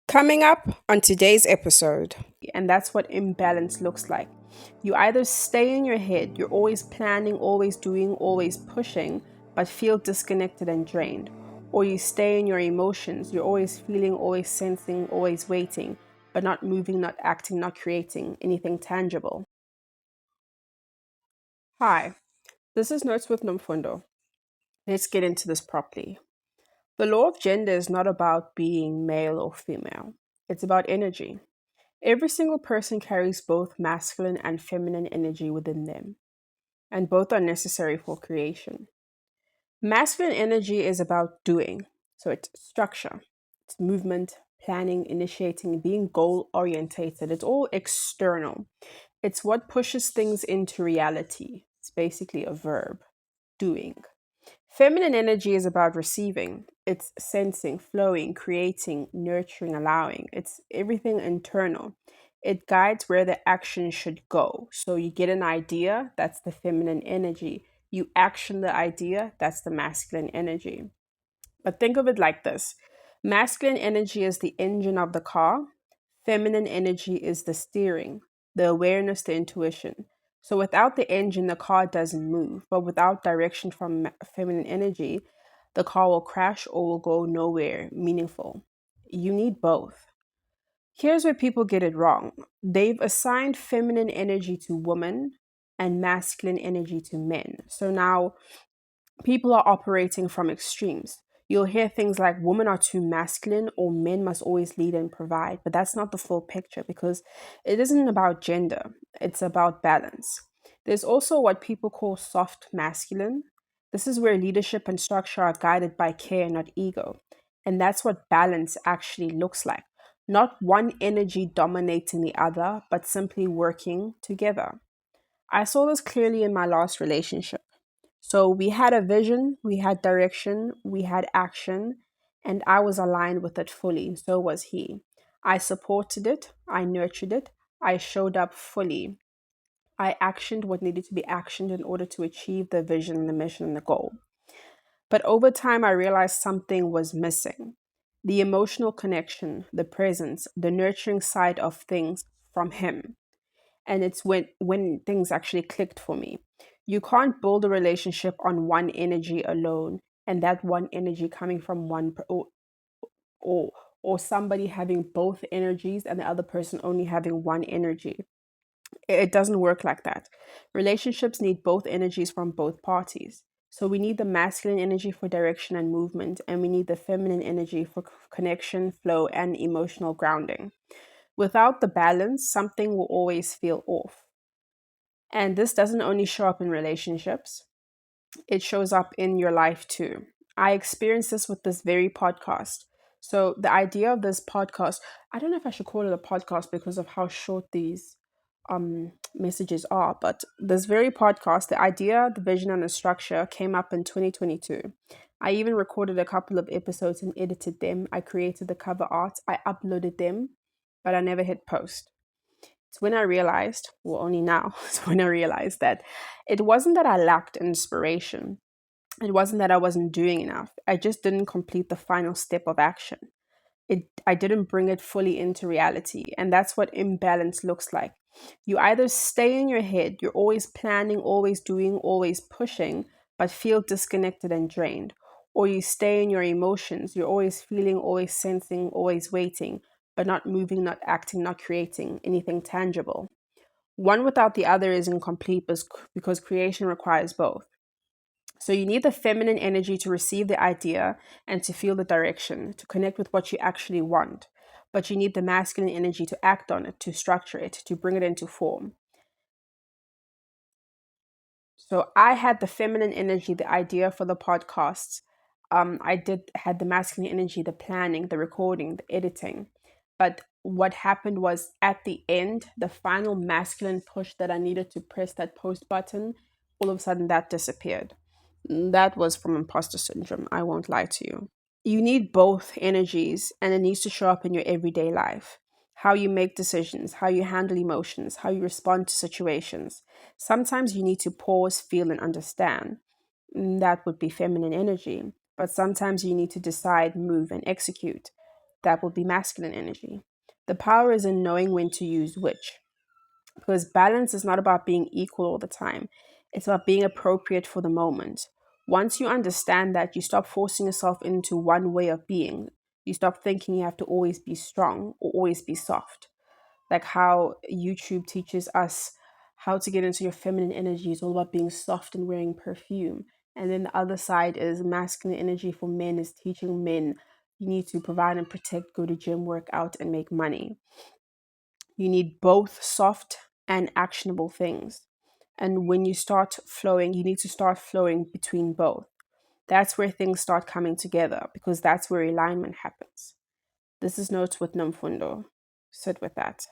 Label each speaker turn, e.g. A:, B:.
A: Coming up on today's episode, and that's what imbalance looks like. You either stay in your head, you're always planning, always doing, always pushing, but feel disconnected and drained. Or you stay in your emotions, you're always feeling, always sensing, always waiting, but not moving, not acting, not creating anything tangible. Hi, this is Notes with Nomfundo. Let's get into this properly. The law of gender is not about being male or female, it's about energy. Every single person carries both masculine and feminine energy within them, and both are necessary for creation. Masculine energy is about doing, so it's structure, it's movement, planning, initiating, being goal orientated. It's all external. It's what pushes things into reality. It's basically a verb, doing. Feminine energy is about receiving. It's sensing, flowing, creating, nurturing, allowing. It's everything internal. It guides where the action should go. So you get an idea, that's the feminine energy. You action the idea, that's the masculine energy. But think of it like this: masculine energy is the engine of the car, feminine energy is the steering, the awareness, the intuition. So without the engine, the car doesn't move. But without direction from feminine energy, the car will crash or will go nowhere meaningful. You need both. Here's where people get it wrong: they've assigned feminine energy to women and masculine energy to men. So now people are operating from extremes. You'll hear things like women are too masculine or men must always lead and provide, but that's not the full picture because it isn't about gender, it's about balance. There's also what people call soft masculine. This is where leadership and structure are guided by care, not ego. And that's what balance actually looks like. Not one energy dominating the other, but simply working together. I saw this clearly in my last relationship. So we had a vision, we had direction, we had action, and I was aligned with it fully. So was he. I supported it, I nurtured it, I showed up fully. I actioned what needed to be actioned in order to achieve the vision, the mission, and the goal. But over time, I realized something was missing: the emotional connection, the presence, the nurturing side of things from him. And it's when things actually clicked for me. You can't build a relationship on one energy alone, and that one energy coming from or or somebody having both energies and the other person only having one energy. It doesn't work like that. Relationships need both energies from both parties. So we need the masculine energy for direction and movement, and we need the feminine energy for connection, flow, and emotional grounding. Without the balance, something will always feel off. And this doesn't only show up in relationships, it shows up in your life too. I experienced this with this very podcast. So, the idea of this podcast, I don't know if I should call it a podcast because of how short these messages are, but this very podcast, the idea, the vision, and the structure came up in 2022. I even recorded a couple of episodes and edited them. I created the cover art, I uploaded them, but I never hit post. It's when I realized, well, only now, it's when I realized that it wasn't that I lacked inspiration. It wasn't that I wasn't doing enough. I just didn't complete the final step of action. I didn't bring it fully into reality. And that's what imbalance looks like. You either stay in your head, you're always planning, always doing, always pushing, but feel disconnected and drained. Or you stay in your emotions, you're always feeling, always sensing, always waiting, but not moving, not acting, not creating anything tangible. One without the other is incomplete because creation requires both. So you need the feminine energy to receive the idea and to feel the direction, to connect with what you actually want. But you need the masculine energy to act on it, to structure it, to bring it into form. So I had the feminine energy, the idea for the podcasts. I did had the masculine energy, the planning, the recording, the editing. But what happened was at the end, the final masculine push that I needed to press that post button, all of a sudden that disappeared. That was from imposter syndrome. I won't lie to you. You need both energies, and it needs to show up in your everyday life. How you make decisions, how you handle emotions, how you respond to situations. Sometimes you need to pause, feel, and understand. That would be feminine energy. But sometimes you need to decide, move, and execute. that would be masculine energy. The power is in knowing when to use which, because balance is not about being equal all the time. It's about being appropriate for the moment. Once you understand that, you stop forcing yourself into one way of being. You stop thinking you have to always be strong or always be soft. Like how YouTube teaches us how to get into your feminine energy is all about being soft and wearing perfume. And then the other side is masculine energy for men is teaching men you need to provide and protect, go to gym, work out, and make money. You need both soft and actionable things. And when you start flowing, you need to start flowing between both. That's where things start coming together because that's where alignment happens. This is Notes with Namfundo. Sit with that.